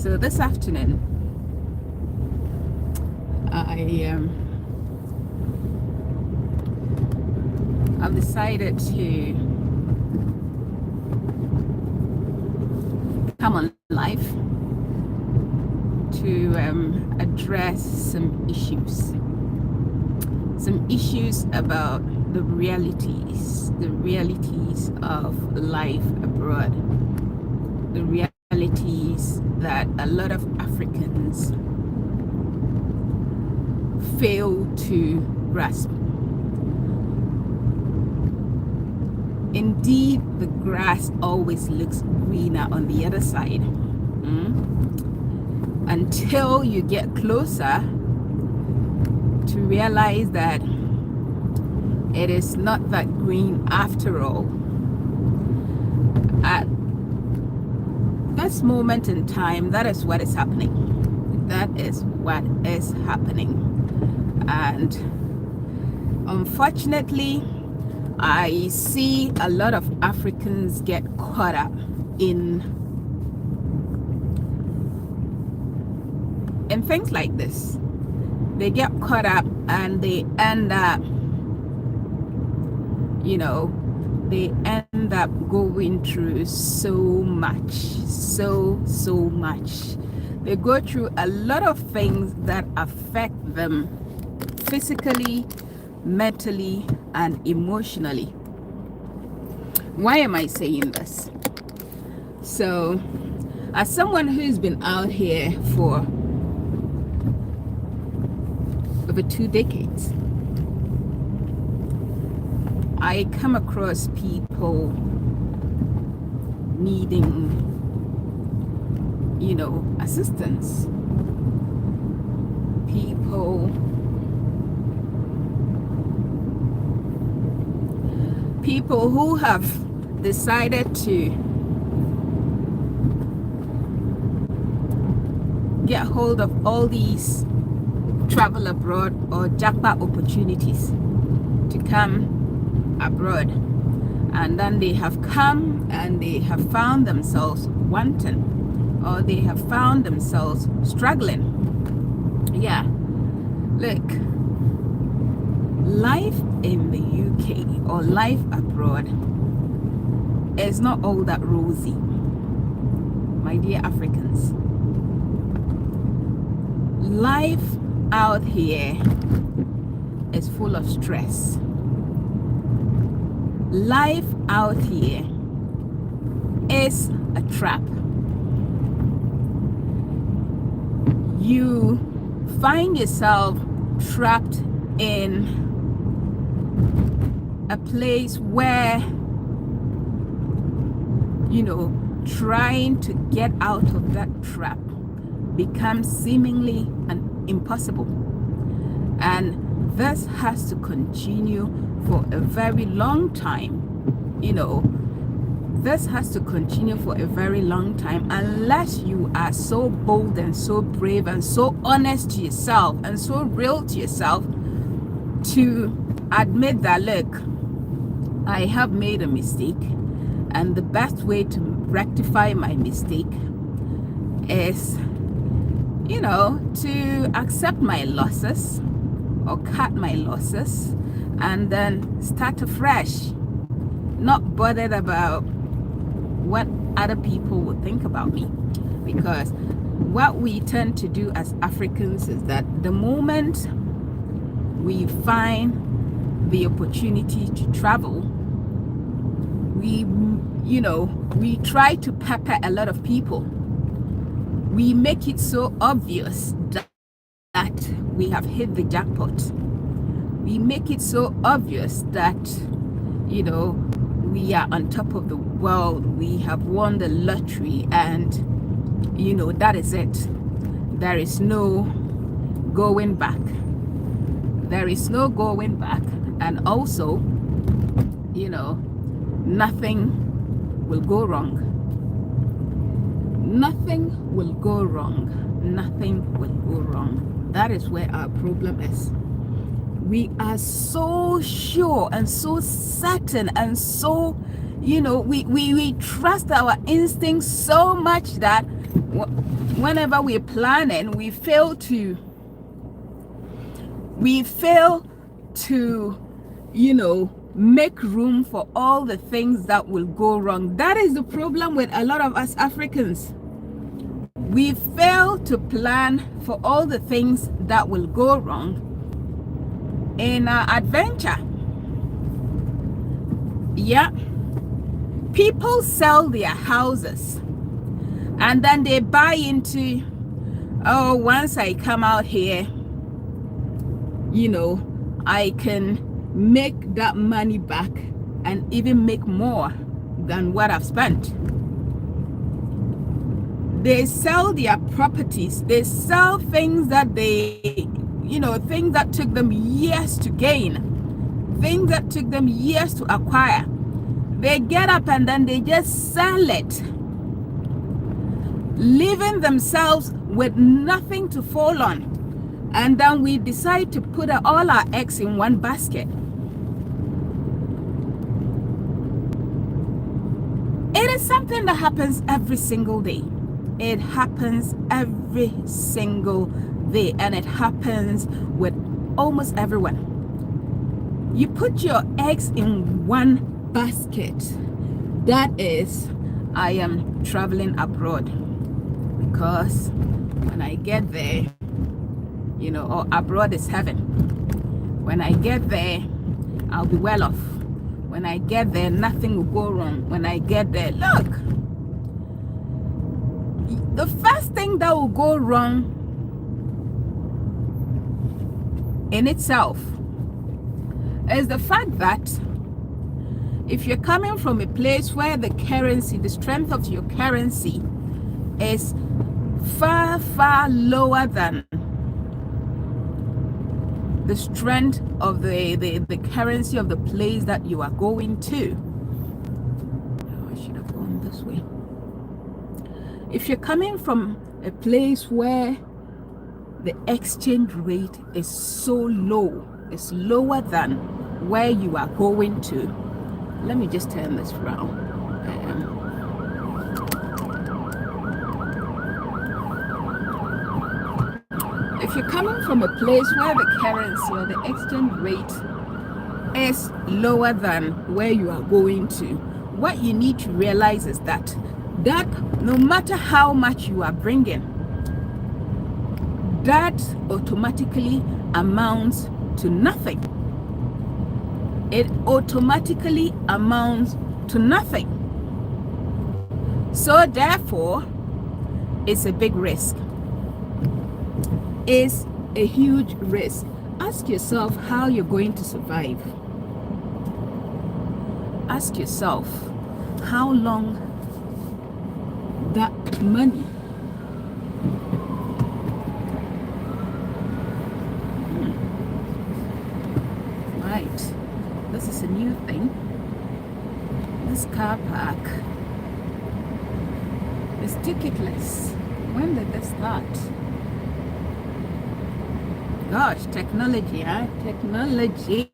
So this afternoon, I've decided to come on live to address some issues about the realities of life abroad, the realities that a lot of Africans fail to grasp. Indeed, the grass always looks greener on the other side. Until you get closer to realize that it is not that green after all. At this moment in time, that is what is happening. That is what is happening. And unfortunately, I see a lot of Africans get caught up in things like this. They get caught up and they end up, they end up going through so much. They go through a lot of things that affect them physically, mentally, and emotionally. Why am I saying this? So, as someone who's been out here for over 2 decades, I come across people needing, assistance. People who have decided to get hold of all these travel abroad or jackpot opportunities to come abroad, and then they have come and they have found themselves wanting, or they have found themselves struggling. Yeah, look, life in the UK or life abroad is not all that rosy, my dear Africans. Life out here is full of stress. Life out here is a trap. You find yourself trapped in a place where, trying to get out of that trap becomes seemingly impossible. And this has to continue for a very long time. This has to continue for a very long time unless you are so bold and so brave and so honest to yourself and so real to yourself to admit that, look, I have made a mistake, and the best way to rectify my mistake is, to accept my losses or cut my losses and then start afresh, not bothered about what other people would think about me. Because what we tend to do as Africans is that the moment we find the opportunity to travel, we try to pepper a lot of people. We make it so obvious that we have hit the jackpot. We make it so obvious that, we are on top of the world. We have won the lottery, and, that is it. There is no going back. There is no going back. And also, nothing will go wrong. Nothing will go wrong. Nothing will go wrong. That is where our problem is. We are so sure and so certain and so, we trust our instincts so much that whenever we're planning, we fail to, make room for all the things that will go wrong. That is the problem with a lot of us Africans. We fail to plan for all the things that will go wrong in our adventure. Yeah. People sell their houses and then they buy into, oh, once I come out here, I can make that money back and even make more than what I've spent. They sell their properties. They sell things that things that took them years to gain, things that took them years to acquire. They get up and then they just sell it, leaving themselves with nothing to fall on. And then we decide to put all our eggs in one basket. It is something that happens every single day. It happens every single day, and it happens with almost everyone. You put your eggs in one basket. That is, I am traveling abroad, because when I get there, or abroad is heaven. When I get there, I'll be well off. When I get there, nothing will go wrong. When I get there, look, the first thing that will go wrong in itself is the fact that if you're coming from a place where the currency, the strength of your currency is far, far lower than the strength of the currency of the place that you are going to. Oh, I should have gone this way. If you're coming from a place where the exchange rate is so low, it's lower than where you are going to. Let me just turn this around. If you're coming from a place where the currency or the exchange rate is lower than where you are going to, what you need to realize is that no matter how much you are bringing, that automatically amounts to nothing. It automatically amounts to nothing. So therefore, it's a big risk. It's a huge risk. Ask yourself how you're going to survive. Ask yourself how long that money right. This is a new thing. This car park is ticketless. When did this start? Gosh, technology, huh? Technology.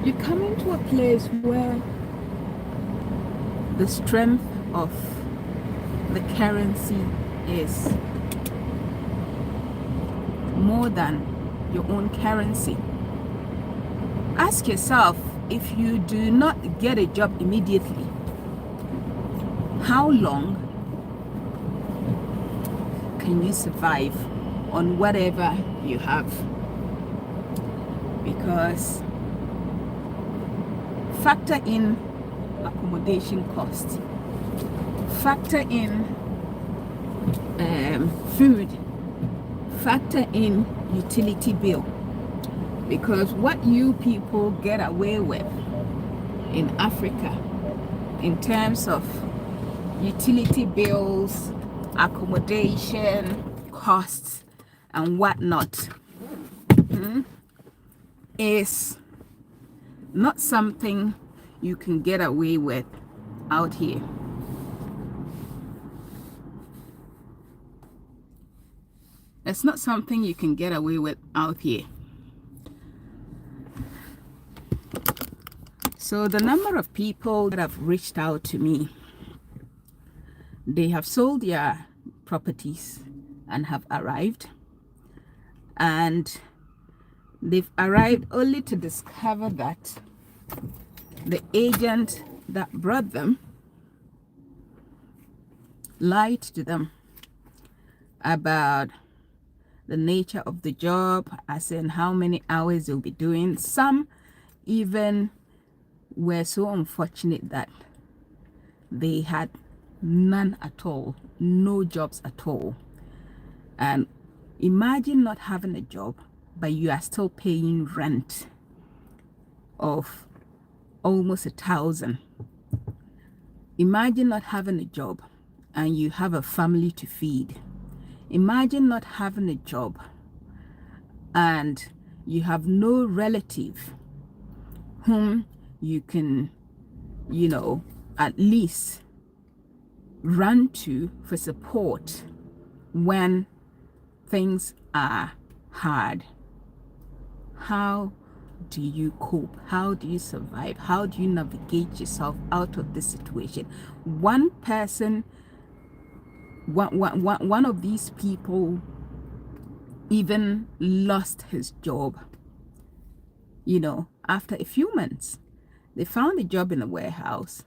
You come into a place where the strength of the currency is more than your own currency. Ask yourself, if you do not get a job immediately, how long can you survive on whatever you have? Because factor in accommodation cost, factor in food, factor in utility bill, because what you people get away with in Africa in terms of utility bills, accommodation costs and whatnot is not something you can get away with out here. It's not something you can get away with out here. So the number of people that have reached out to me, they have sold their properties and have arrived, and they've arrived only to discover that the agent that brought them lied to them about the nature of the job, as in how many hours they'll be doing. Some even were so unfortunate that they had none at all, no jobs at all. And imagine not having a job, but you are still paying rent of almost 1,000. Imagine not having a job and you have a family to feed. Imagine not having a job and you have no relative whom you can, at least run to for support when things are hard. How do you cope? How do you survive? How do you navigate yourself out of this situation? One person, one of these people even lost his job. After a few months, they found a job in a warehouse,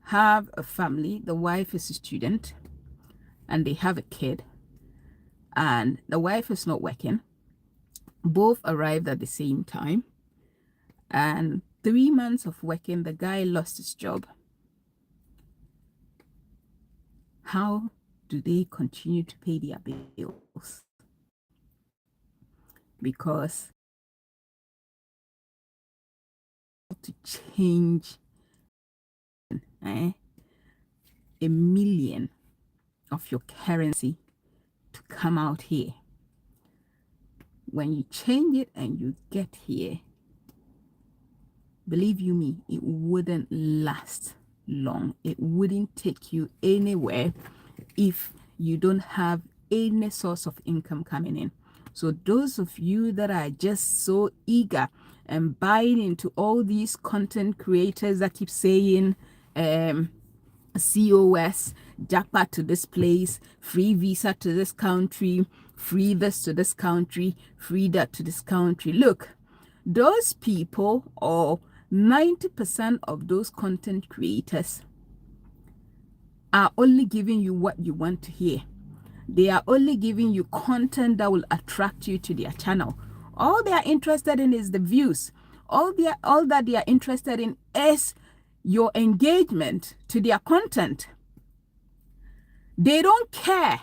have a family. The wife is a student and they have a kid, and the wife is not working. Both arrived at the same time, and 3 months of working, the guy lost his job. How do they continue to pay their bills? Because to change $1 million of your currency to come out here. When you change it and you get here, believe you me, it wouldn't last long. It wouldn't take you anywhere if you don't have any source of income coming in. So those of you that are just so eager and buying into all these content creators that keep saying COS, jackpot to this place, free visa to this country, free this to this country, free that to this country. Look, those people, or 90% of those content creators, are only giving you what you want to hear. They are only giving you content that will attract you to their channel. All they are interested in is the views. All that they are interested in is your engagement to their content. They don't care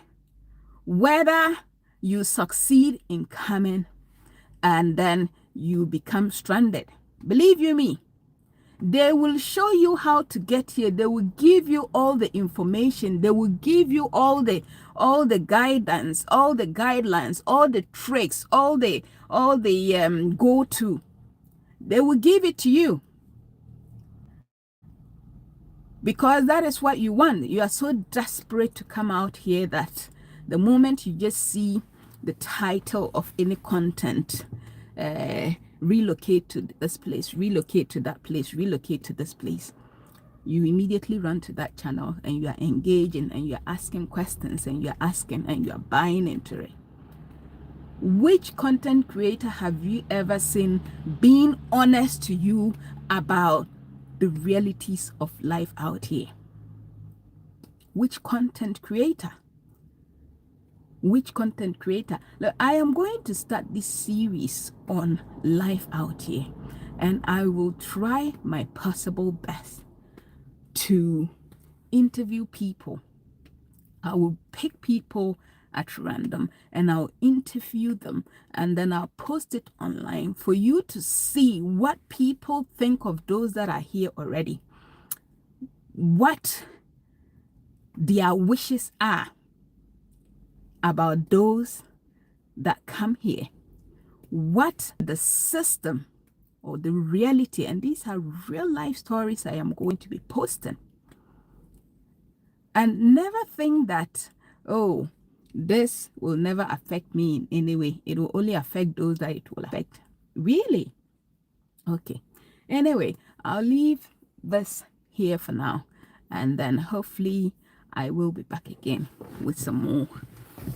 whether you succeed in coming and then you become stranded. Believe you me, they will show you how to get here. They will give you all the information. They will give you all the guidance, all the guidelines, all the tricks, all the go-to. They will give it to you because that is what you want. You are so desperate to come out here that the moment you just see the title of any content, relocate to this place, relocate to that place, relocate to this place, you immediately run to that channel and you are engaging and you are asking questions and you are asking and you are buying into it. Which content creator have you ever seen being honest to you about the realities of life out here? Which content creator? Which content creator? Look, I am going to start this series on life out here, and I will try my possible best to interview people. I will pick people at random and I'll interview them, and then I'll post it online for you to see what people think of those that are here already, what their wishes are about those that come here, what the system or the reality, and these are real life stories I am going to be posting. And never think that, oh, this will never affect me in any way. It will only affect those that it will affect. Really? Okay. Anyway, I'll leave this here for now, and then hopefully I will be back again with some more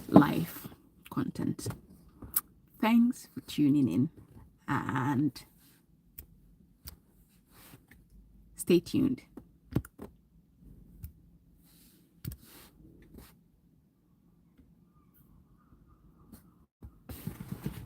live content. Thanks for tuning in, and stay tuned.